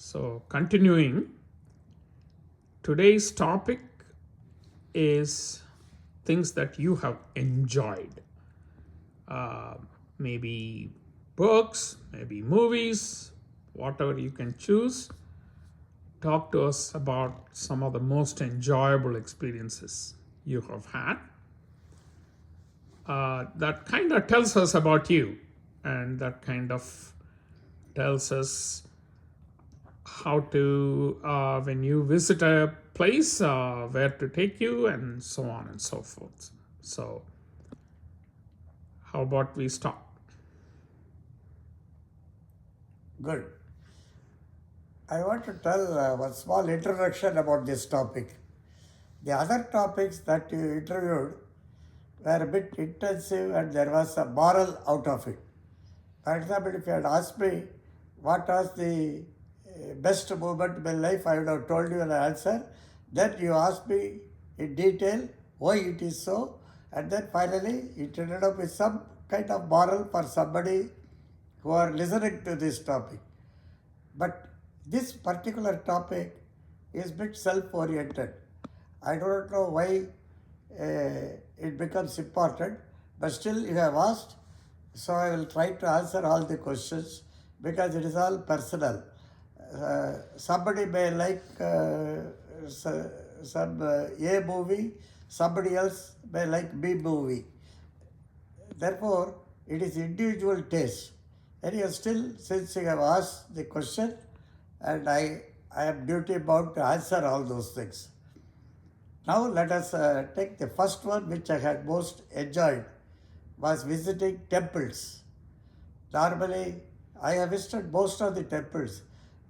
So, continuing, today's topic is things that you have enjoyed. Uh, Maybe books, maybe movies, whatever you can choose. Talk to us about some of the most enjoyable experiences you have had. That kind of tells us about you, and that kind of tells us how to, when you visit a place, where to take you, and so on and so forth. So, how about we start? Good. I want to tell one small introduction about this topic. The other topics that you interviewed were a bit intensive and there was a moral out of it. For example, if you had asked me what was the best moment in my life, I would have told you an answer. Then you asked me in detail why it is so, and then finally it ended up with some kind of moral for somebody who are listening to this topic. But this particular topic is a bit self-oriented. I don't know why it becomes important, but still you have asked, so I will try to answer all the questions because it is all personal. Somebody may like some A movie, somebody else may like B movie. Therefore, it is individual taste. And you still, since you have asked the question, and I am duty bound to answer all those things. Now let us take the first one which I had most enjoyed was visiting temples. Normally, I have visited most of the temples.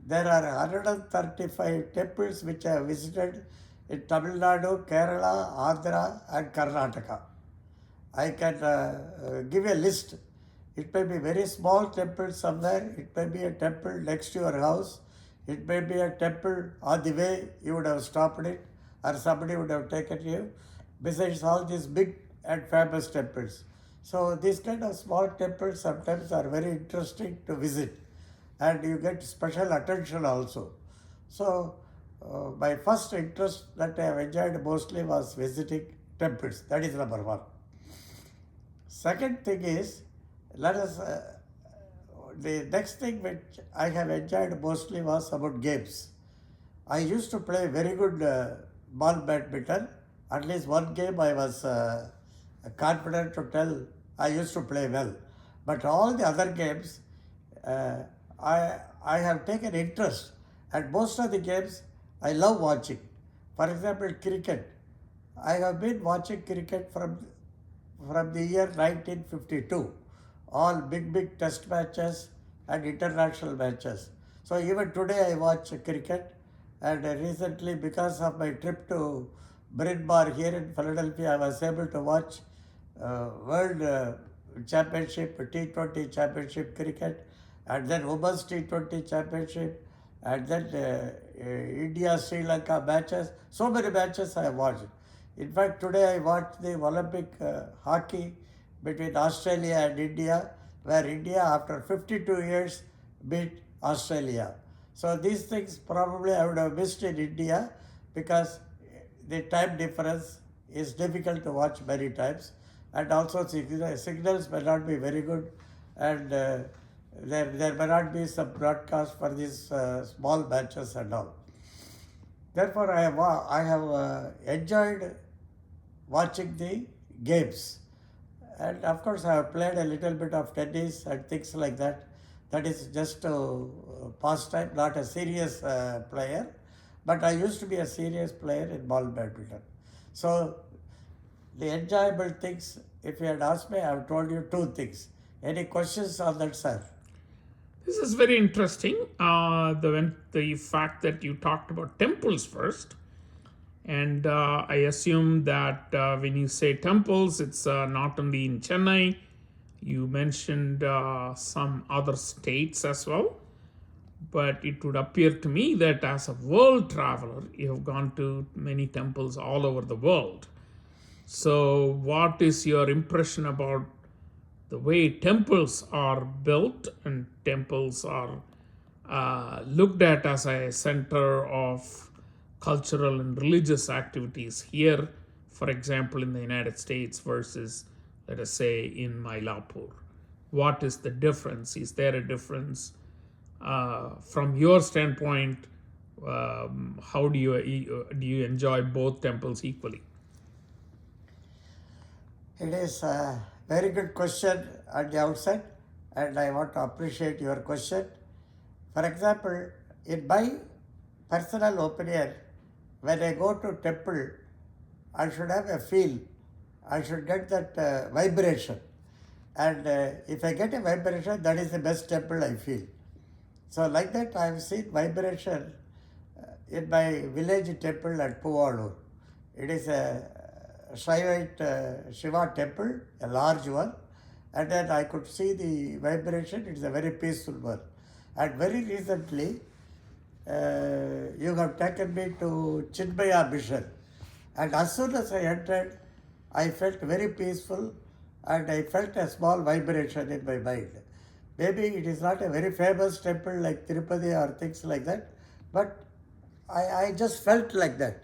There are 135 temples which I have visited in Tamil Nadu, Kerala, Andhra and Karnataka. I can give a list. It may be very small temple somewhere. It may be a temple next to your house. It may be a temple on the way you would have stopped it or somebody would have taken you. Besides all these big and famous temples. So these kind of small temples sometimes are very interesting to visit and you get special attention also. So my first interest that I have enjoyed mostly was visiting temples. That is number one. Second thing is, let us, the next thing which I have enjoyed mostly was about games. I used to play very good ball badminton. At least one game I was confident to tell I used to play well. But all the other games, uh, I have taken interest. And most of the games I love watching. For example, cricket. I have been watching cricket from the year 1952. All big test matches and international matches. So even today I watch cricket and recently because of my trip to Bryn Mawr here in Philadelphia I was able to watch World Championship, T20 Championship cricket and then Women's T20 Championship and then India-Sri Lanka matches. So many matches I have watched. In fact, today I watched the Olympic hockey between Australia and India, where India, after 52 years, beat Australia. So these things probably I would have missed in India because the time difference is difficult to watch many times, and also signals may not be very good, and there may not be some broadcast for these small matches and all. Therefore, I have enjoyed watching the games. And of course, I have played a little bit of tennis and things like that. That is just a pastime, not a serious player. But I used to be a serious player in ball badminton. So, the enjoyable things, if you had asked me, I have told you two things. Any questions on that, sir? This is very interesting. The fact that you talked about temples first, and I assume that when you say temples, it's not only in Chennai. You mentioned some other states as well, but it would appear to me that as a world traveler, you have gone to many temples all over the world. So, what is your impression about the way temples are built and temples are looked at as a center of cultural and religious activities here, for example, in the United States versus, let us say, in Mylapore? What is the difference? Is there a difference? From your standpoint, how do you enjoy both temples equally? It is a very good question at the outset, and I want to appreciate your question. For example, in my personal opinion, when I go to temple, I should have a feel. I should get that vibration. And if I get a vibration, that is the best temple I feel. So like that, I have seen vibration in my village temple at Puvalur. It is a Shaivite Shiva temple, a large one. And then I could see the vibration. It's a very peaceful one. And very recently, you have taken me to Chinmaya Mission. And as soon as I entered, I felt very peaceful and I felt a small vibration in my mind. Maybe it is not a very famous temple like Tirupati or things like that, but I just felt like that.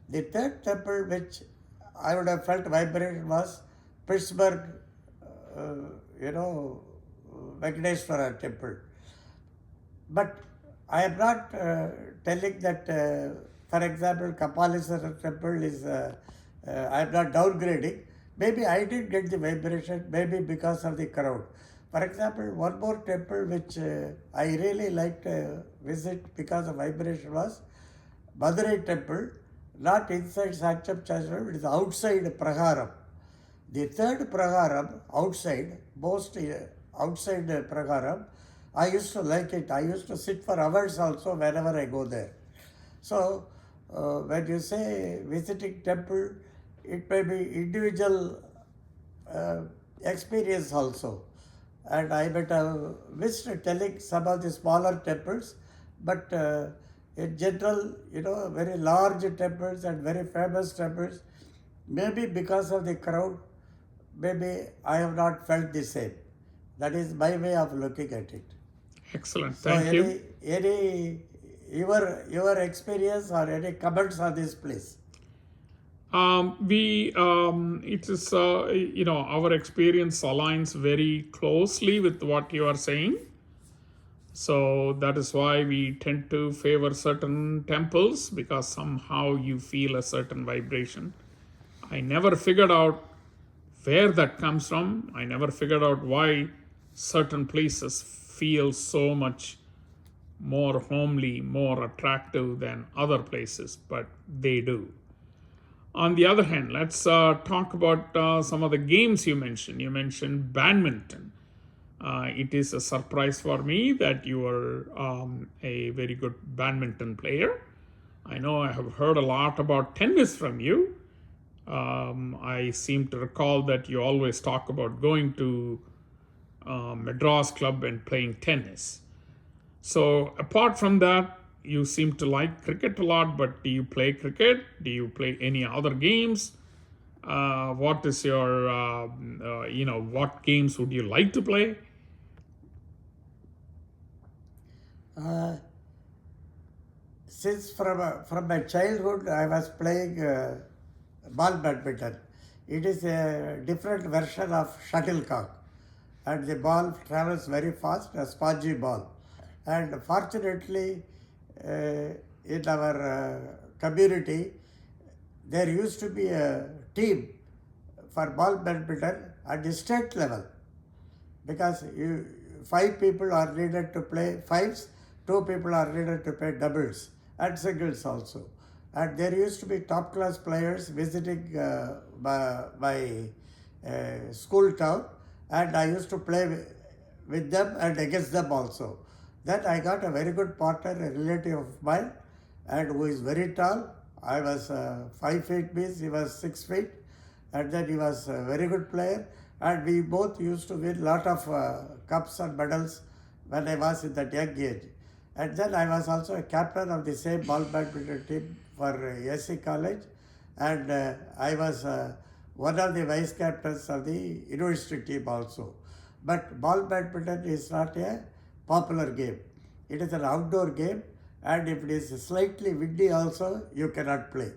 The third temple which I would have felt vibration was Pittsburgh, uh, you know, Venkateswara temple. But I am not telling that, for example, Kapaleswara temple is, I am not downgrading. Maybe I did get the vibration, maybe because of the crowd. For example, one more temple which I really liked visit because of vibration was Madurai temple, not inside Sanctum Church, it is outside Pragaram. The third Pragaram, outside, most outside Pragaram, I used to like it. I used to sit for hours also whenever I go there. So, when you say visiting temple, it may be individual experience also. And I might have missed telling some of the smaller temples, but in general, very large temples and very famous temples, maybe because of the crowd, maybe I have not felt the same. That is my way of looking at it. Excellent. So Thank you. any your experience or any comments on this, please? It is, our experience aligns very closely with what you are saying. So that is why we tend to favor certain temples, because somehow you feel a certain vibration. I never figured out where that comes from. I never figured out why certain places feel so much more homely, more attractive than other places, but they do. On the other hand, let's talk about some of the games you mentioned. You mentioned badminton. It is a surprise for me that you are a very good badminton player. I know I have heard a lot about tennis from you. I seem to recall that you always talk about going to Madras Club and playing tennis. So, apart from that, you seem to like cricket a lot, but do you play cricket? Do you play any other games? What is your, what games would you like to play? Since from my childhood I was playing ball badminton. It is a different version of shuttlecock, and the ball travels very fast, a spongy ball. And fortunately, in our community, there used to be a team for ball badminton at the state level, because five people are needed to play fives, two people are needed to play doubles and singles also. And there used to be top class players visiting my school town, and I used to play with them and against them also. Then I got a very good partner, a relative of mine, and who is very tall. I was 5 feet means he was 6 feet, and then he was a very good player, and we both used to win lot of cups and medals when I was in that young age. And then I was also a captain of the same ball badminton team for SC College, and I was one of the vice captains of the university team also. But ball badminton is not a popular game. It is an outdoor game, and if it is slightly windy also, you cannot play.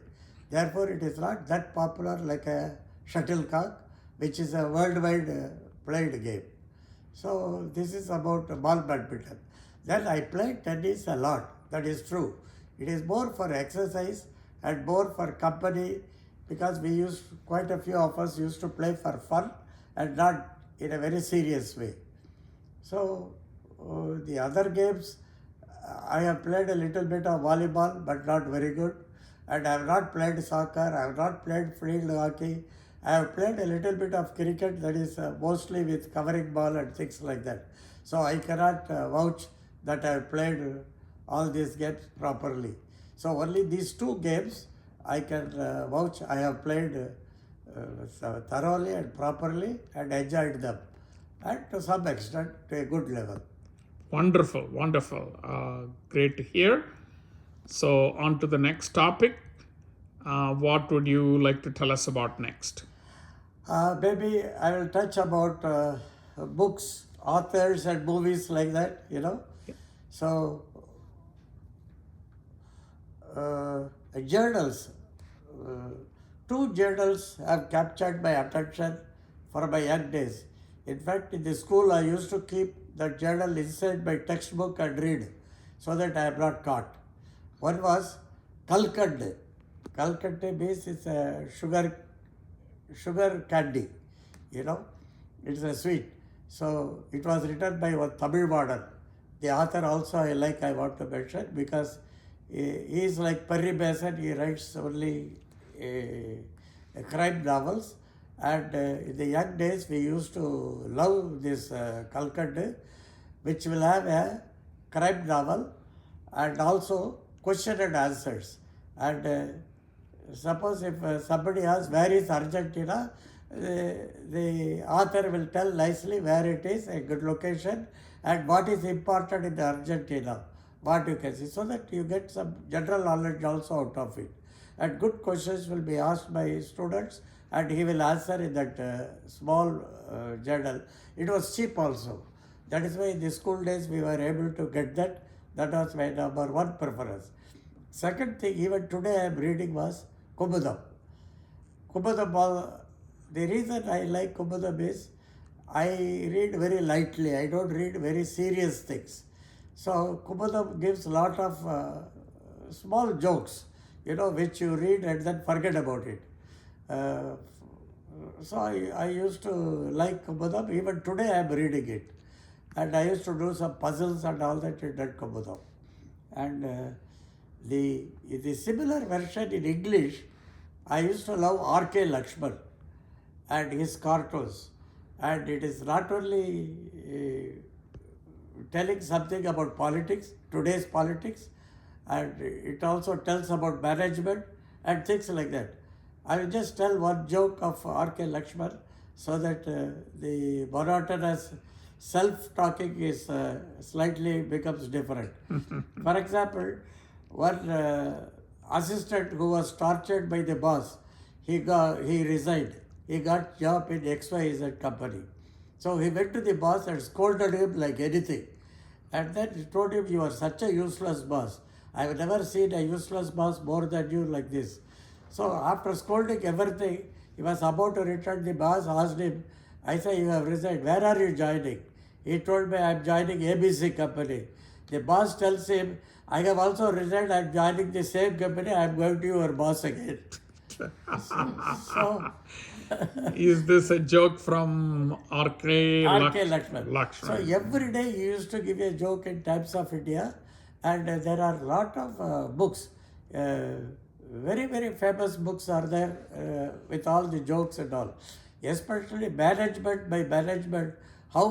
Therefore, it is not that popular like a shuttlecock, which is a worldwide played game. So this is about ball badminton. Then I played tennis a lot. That is true. It is more for exercise and more for company, because quite a few of us used to play for fun and not in a very serious way. So the other games, I have played a little bit of volleyball, but not very good. And I have not played soccer, I have not played field hockey. I have played a little bit of cricket, that is mostly with covering ball and things like that. So I cannot vouch that I have played all these games properly. So only these two games I can vouch I have played thoroughly and properly and enjoyed them, and to some extent to a good level. Wonderful, wonderful. Great to hear. So, on to the next topic. What would you like to tell us about next? Maybe I will touch about books, authors, and movies like that, you know. So, journals. Two journals have captured my attention for my young days. In fact, in the school, I used to keep the journal inside my textbook and read so that I am not caught. One was Kalkande. Kalkande means it's a sugar candy, you know, it's a sweet. So it was written by one Tamil modern. The author also I want to mention, because he is like Perry Mason. He writes only crime novels, and in the young days we used to love this Kalkande, which will have a crime novel and also question and answers. And suppose if somebody asks where is Argentina, the author will tell nicely where it is, a good location, and what is important in the Argentina, what you can see, so that you get some general knowledge also out of it. And good questions will be asked by students, and he will answer in that small journal. It was cheap also. That is why in the school days we were able to get that. That was my number one preference. Second thing, even today I am reading, was Kumudam. Kumudam, the reason I like Kumudam is I read very lightly. I don't read very serious things. So Kumudam gives a lot of small jokes, you know, which you read and then forget about it. So I used to like Kumudam. Even today I am reading it. And I used to do some puzzles and all that in that Kumudam. And the similar version in English, I used to love R.K. Lakshman and his cartoons. And it is not only telling something about politics, today's politics, and it also tells about management and things like that. I will just tell one joke of R.K. Lakshman so that the monotonous self-talking is slightly becomes different. For example, one assistant who was tortured by the boss, he resigned. He got job in XYZ company. So he went to the boss and scolded him like anything. And then he told him, "You are such a useless boss. I have never seen a useless boss more than you like this." So after scolding everything, he was about to return. The boss asked him, "I say you have resigned. Where are you joining?" He told me, "I am joining ABC company." The boss tells him, "I have also resigned. I am joining the same company. I am going to your boss again." So is this a joke from R.K. Lakshman. So every day he used to give a joke in Times of India, and there are a lot of books. Very, very famous books are there with all the jokes and all. Especially management by management, how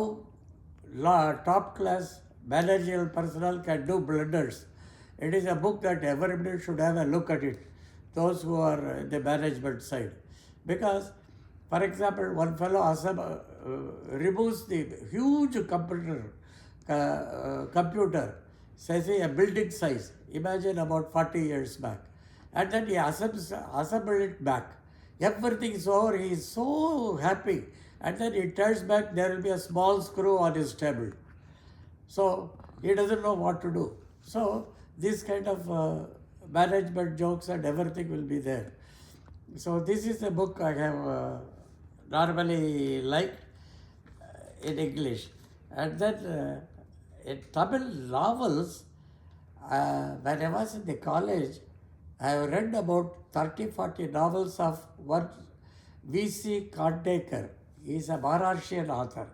top class managerial personnel can do blunders. It is a book that everybody should have a look at it, those who are in the management side. Because, for example, one fellow removes the huge computer, says a building size, imagine about 40 years back, and then he assembles it back. Everything is over, he is so happy, and then he turns back, there will be a small screw on his table. So he doesn't know what to do. So this kind of management jokes and everything will be there. So this is a book I have normally liked in English. And then in Tamil novels, when I was in the college, I have read about 30, 40 novels of one V.C. Kandekar. He is a Maharashtrian author.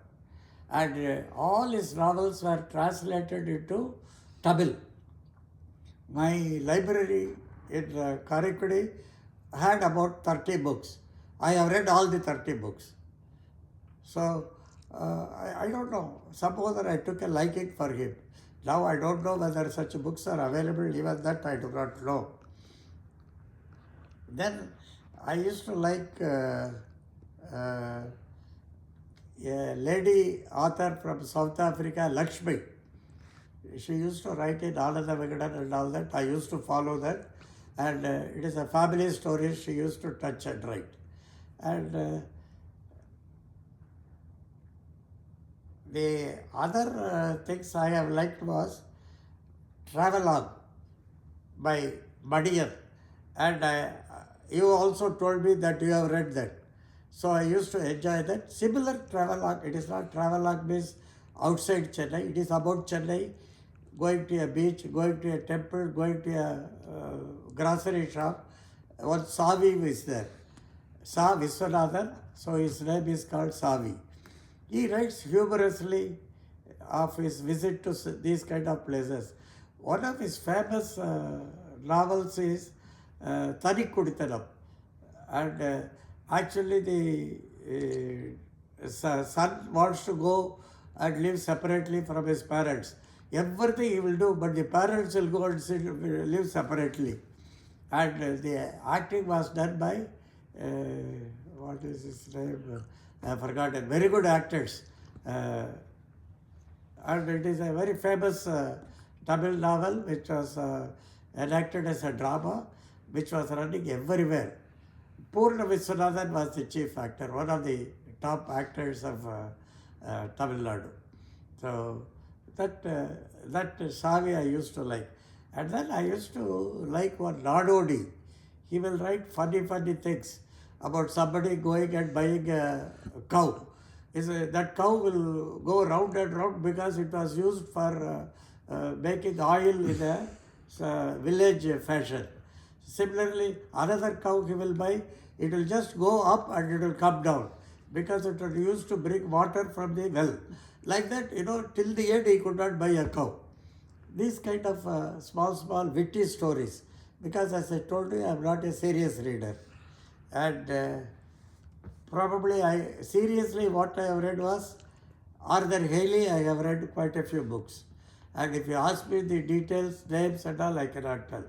And all his novels were translated into Tamil. My library in Karaikudi had about 30 books. I have read all the 30 books. So, I don't know. Somehow that I took a liking for him. Now I don't know whether such books are available, even that I do not know. Then I used to like a lady author from South Africa, Lakshmi. She used to write in Ananda Vigadan and all that. I used to follow that. And it is a family story she used to touch and write. And the other things I have liked was Travelogue by Madiyan. And you also told me that you have read that. So I used to enjoy that. Similar travelogue, it is not travelogue means outside Chennai. It is about Chennai, going to a beach, going to a temple, going to a grocery shop. One Savi is there. Sa Viswanathan, so his name is called Savi. He writes humorously of his visit to these kind of places. One of his famous novels is Tani Kuditanam. And actually the son wants to go and live separately from his parents. Everything he will do, but the parents will go and live separately. And the acting was done by, what is his name? I have forgotten. Very good actors. And it is a very famous Tamil novel which was enacted as a drama, which was running everywhere. Purna Viswanathan was the chief actor, one of the top actors of Tamil Nadu. So that Savi I used to like. And then I used to like one Nadodi. He will write funny things about somebody going and buying a cow. That cow will go round and round because it was used for making oil in a village fashion. Similarly, another cow he will buy, it will just go up and it will come down because it was used to bring water from the well. Like that, till the end he could not buy a cow. These kind of small witty stories. Because as I told you, I am not a serious reader. And probably seriously what I have read was Arthur Haley. I have read quite a few books. And if you ask me the details, names and all, I cannot tell.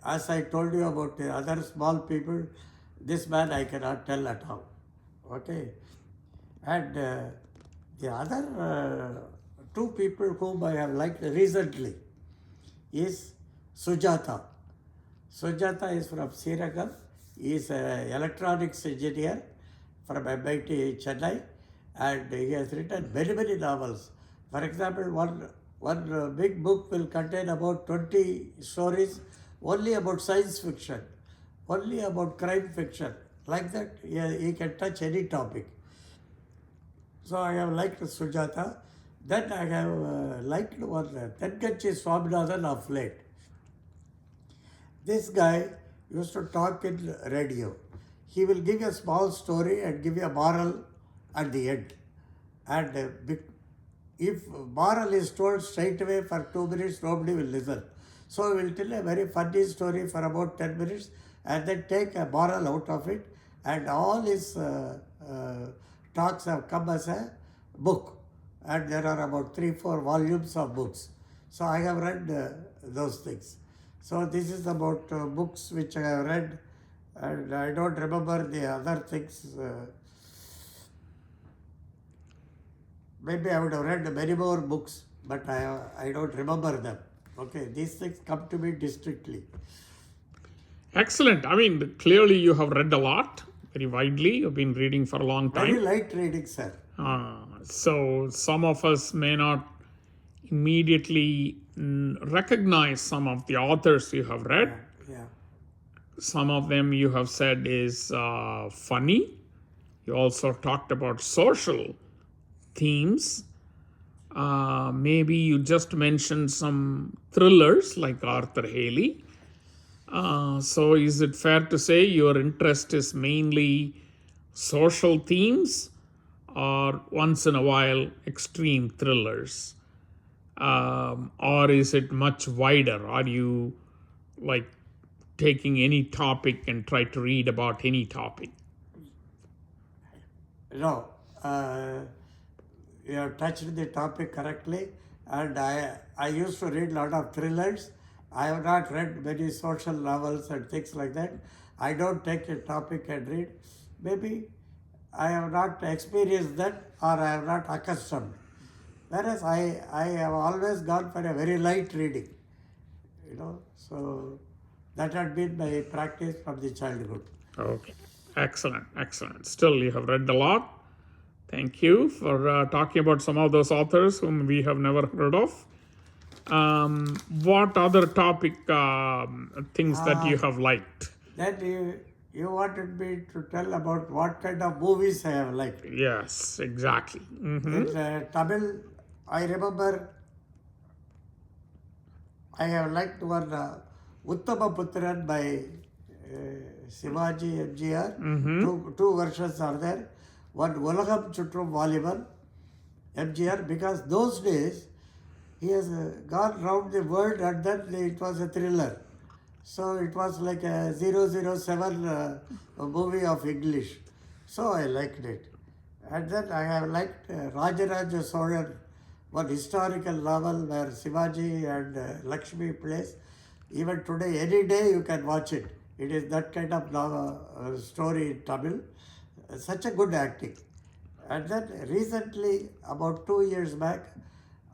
As I told you about the other small people, this man I cannot tell at all. Okay. And the other two people whom I have liked recently is Sujata. Sujata is from Srinagar. He is an electronics engineer from MIT Chennai, and he has written many novels. For example, one big book will contain about 20 stories only about science fiction, only about crime fiction. Like that, he can touch any topic. So I have liked Sujata. Then I have liked one Tenkanchi Swaminathan of late. This guy used to talk in radio. He will give a small story and give you a moral at the end. And if moral is told straight away for 2 minutes, nobody will listen. So he will tell a very funny story for about 10 minutes and then take a moral out of it. And all his talks have come as a book. And there are about 3-4 volumes of books. So I have read those things. So this is about books which I have read, and I don't remember the other things. Maybe I would have read many more books, but I don't remember them. Okay, these things come to me distinctly. Excellent. I mean, clearly you have read a lot, very widely. You've been reading for a long time. Very light reading, sir. So some of us may not immediately recognize some of the authors you have read. Yeah. Some of them you have said is funny. You also talked about social themes. Maybe you just mentioned some thrillers like Arthur Haley. So, is it fair to say your interest is mainly social themes or once in a while extreme thrillers? Or is it much wider? Are you like taking any topic and try to read about any topic? No, you have touched the topic correctly, and I used to read a lot of thrillers. I have not read many social novels and things like that. I don't take a topic and read. Maybe I have not experienced that, or I have not accustomed. Whereas I have always gone for a very light reading, so that had been my practice from the childhood. Okay, excellent, excellent. Still, you have read a lot. Thank you for talking about some of those authors whom we have never heard of. What other topic things that you have liked? Then you wanted me to tell about what kind of movies I have liked. Yes, exactly. In Tamil, I remember I have liked one Uttama Putran by Shivaji MGR. Two versions are there. One Ulagam Chutrum Valiban MGR, because those days he has gone round the world and then it was a thriller. So it was like a 007 movie of English. So I liked it. And then I have liked Rajaraja Solan, one historical novel where Shivaji and Lakshmi plays. Even today, any day you can watch it. It is that kind of novel, story in Tamil. Such a good acting. And then recently, about 2 years back,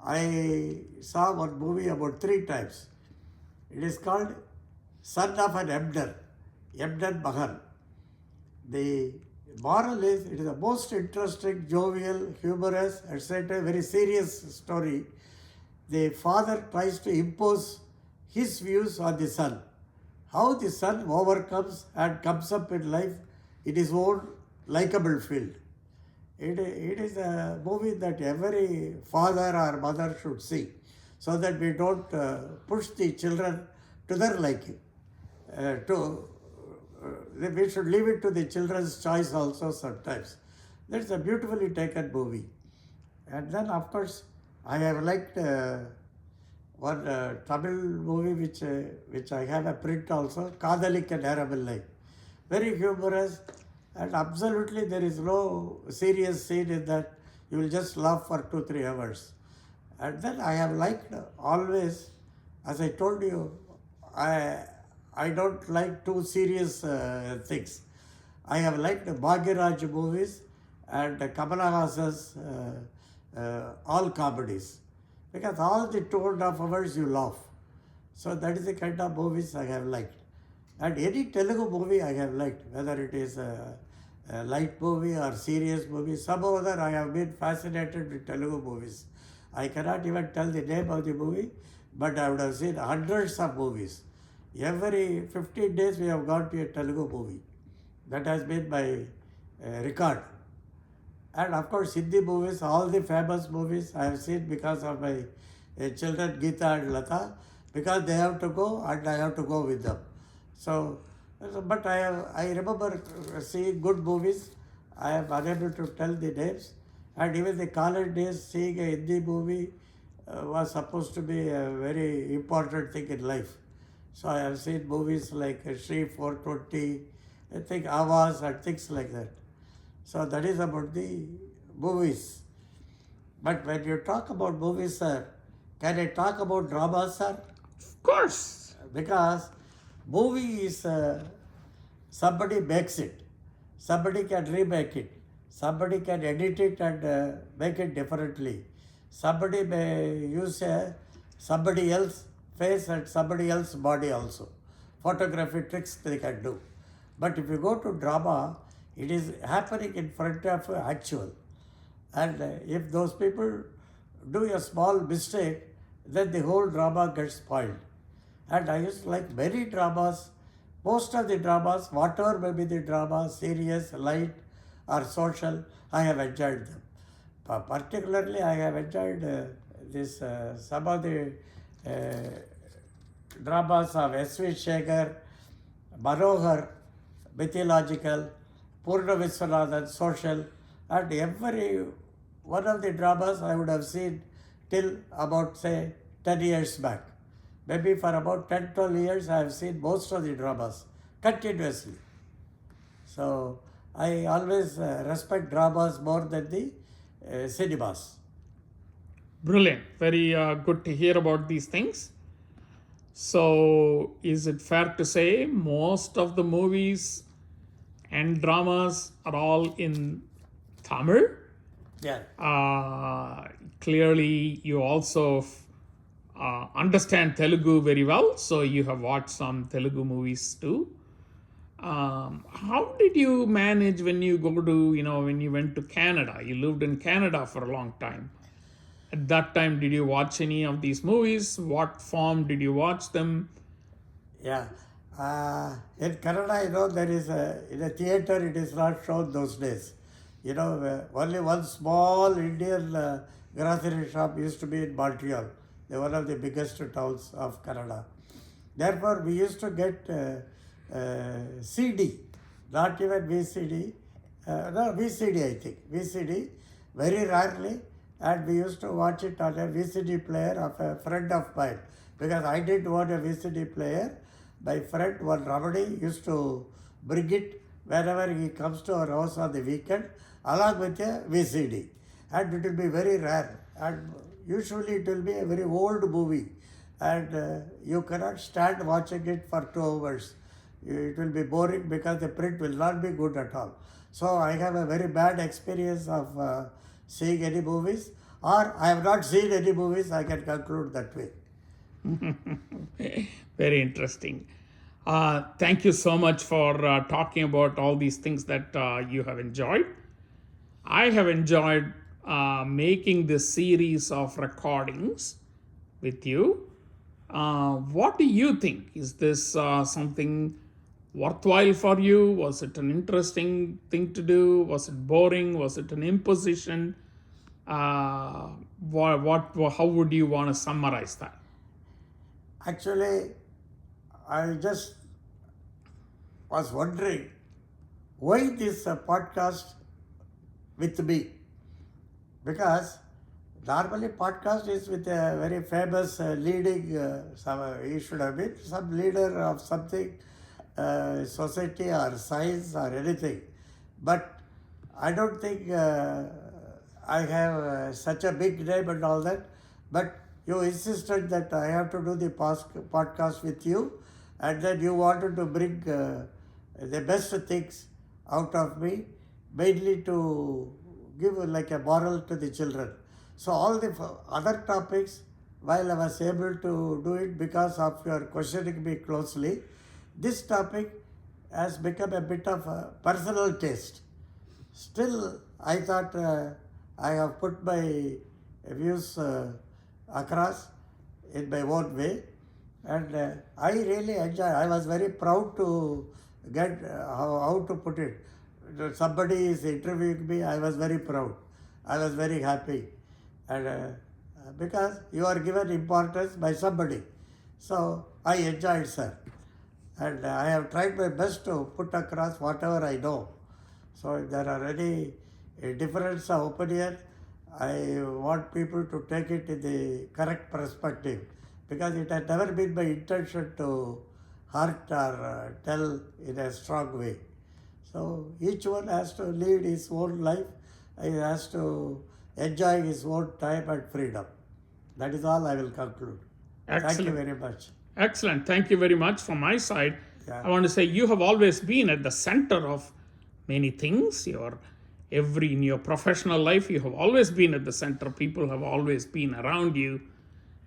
I saw one movie about 3 times. It is called Son of an Emder, Emder Mahan. The moral is, it is the most interesting, jovial, humorous, etc., very serious story. The father tries to impose his views on the son. How the son overcomes and comes up in life in his own likable field. It is a movie that every father or mother should see, so that we don't push the children to their liking. We should leave it to the children's choice also sometimes. That's a beautifully taken movie. And then, of course, I have liked one Tamil movie which I have a print also, Kadalik Neramillai. Very humorous, and absolutely there is no serious scene in that. You will just laugh for 2-3 hours. And then I have liked always, as I told you, I don't like too serious things. I have liked Bhagiraj movies and Kamala Hassan's all comedies, because all the 2.5 hours you laugh. So that is the kind of movies I have liked. And any Telugu movie I have liked, whether it is a light movie or serious movie, somehow or other I have been fascinated with Telugu movies. I cannot even tell the name of the movie, but I would have seen hundreds of movies. Every 15 days we have gone to a Telugu movie. That has been my record. And of course, Hindi movies, all the famous movies I have seen because of my children, Geeta and Lata, because they have to go and I have to go with them. So, but I remember seeing good movies. I am unable to tell the names. And even the college days, seeing a Hindi movie was supposed to be a very important thing in life. So I have seen movies like Shri 420, I think Avaz and things like that. So that is about the movies. But when you talk about movies, sir, can I talk about drama, sir? Of course. Because movie is somebody makes it, somebody can remake it, somebody can edit it and make it differently. Somebody may use somebody else's face and somebody else's body also. Photography tricks they can do. But if you go to drama, it is happening in front of actual. And if those people do a small mistake, then the whole drama gets spoiled. And I used to like many dramas. Most of the dramas, whatever may be the drama, serious, light, or social, I have enjoyed them. Particularly, I have enjoyed some of the uh, dramas of S.V. Shekhar, Manohar, mythological, Purna Viswanathan, social, and every one of the dramas I would have seen till about, say, 10 years back. Maybe for about 10, 12 years, I have seen most of the dramas continuously. So I always respect dramas more than the cinemas. Brilliant. Very good to hear about these things. So, is it fair to say most of the movies and dramas are all in Tamil? Yeah. Clearly, you also understand Telugu very well, so you have watched some Telugu movies too. How did you manage when you go to, when you went to Canada? You lived in Canada for a long time. At that time, did you watch any of these movies? What form did you watch them? Yeah. In Canada, there is in a theater, it is not shown those days. Only one small Indian grocery shop used to be in Montreal, one of the biggest towns of Canada. Therefore, we used to get CD, not even VCD. No, VCD, I think. VCD, very rarely. And we used to watch it on a VCD player of a friend of mine. Because I didn't want a VCD player. My friend, one Ramani, used to bring it whenever he comes to our house on the weekend, along with a VCD. And it will be very rare. And usually it will be a very old movie. And you cannot stand watching it for 2 hours. It will be boring because the print will not be good at all. So I have a very bad experience of seeing any movies, or I have not seen any movies, I can conclude that way. Very interesting. Thank you so much for talking about all these things that you have enjoyed. I have enjoyed making this series of recordings with you. What do you think? Is this something worthwhile for you? Was it an interesting thing to do? Was it boring? Was it an imposition? How would you want to summarize that? Actually, I just was wondering why this podcast with me, because normally podcast is with a very famous leading, he should have been some leader of something, society or science or anything. But I don't think I have such a big name and all that. But you insisted that I have to do the podcast with you, and then you wanted to bring the best things out of me, mainly to give like a moral to the children. So all the other topics, while I was able to do it because of your questioning me closely, this topic has become a bit of a personal taste. Still, I thought I have put my views across in my own way, and I really enjoy. I was very proud to get how to put it. Somebody is interviewing me. I was very proud. I was very happy, and because you are given importance by somebody, so I enjoyed, sir, and I have tried my best to put across whatever I know. So if there are any difference of opinion, I want people to take it in the correct perspective, because it has never been my intention to hurt or tell in a strong way. So each one has to lead his own life. He has to enjoy his own time and freedom. That is all I will conclude. Excellent. Thank you very much. Excellent. Thank you very much. From my side, Yeah. I want to say you have always been at the center of many things. In your professional life, you have always been at the center. People have always been around you,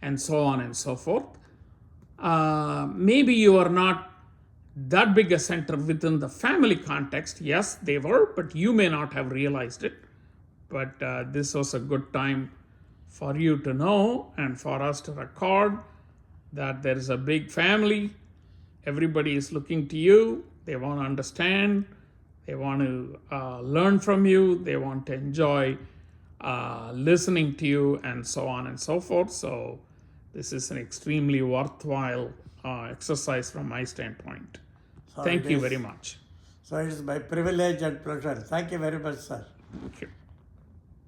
and so on and so forth. Maybe you are not that big a center within the family context. Yes, they were, but you may not have realized it. But this was a good time for you to know and for us to record that there is a big family. Everybody is looking to you. They want to understand. They want to learn from you. They want to enjoy listening to you, and so on and so forth. So this is an extremely worthwhile exercise from my standpoint. So Thank it you is- very much. So it is my privilege and pleasure. Thank you very much, sir. Thank you.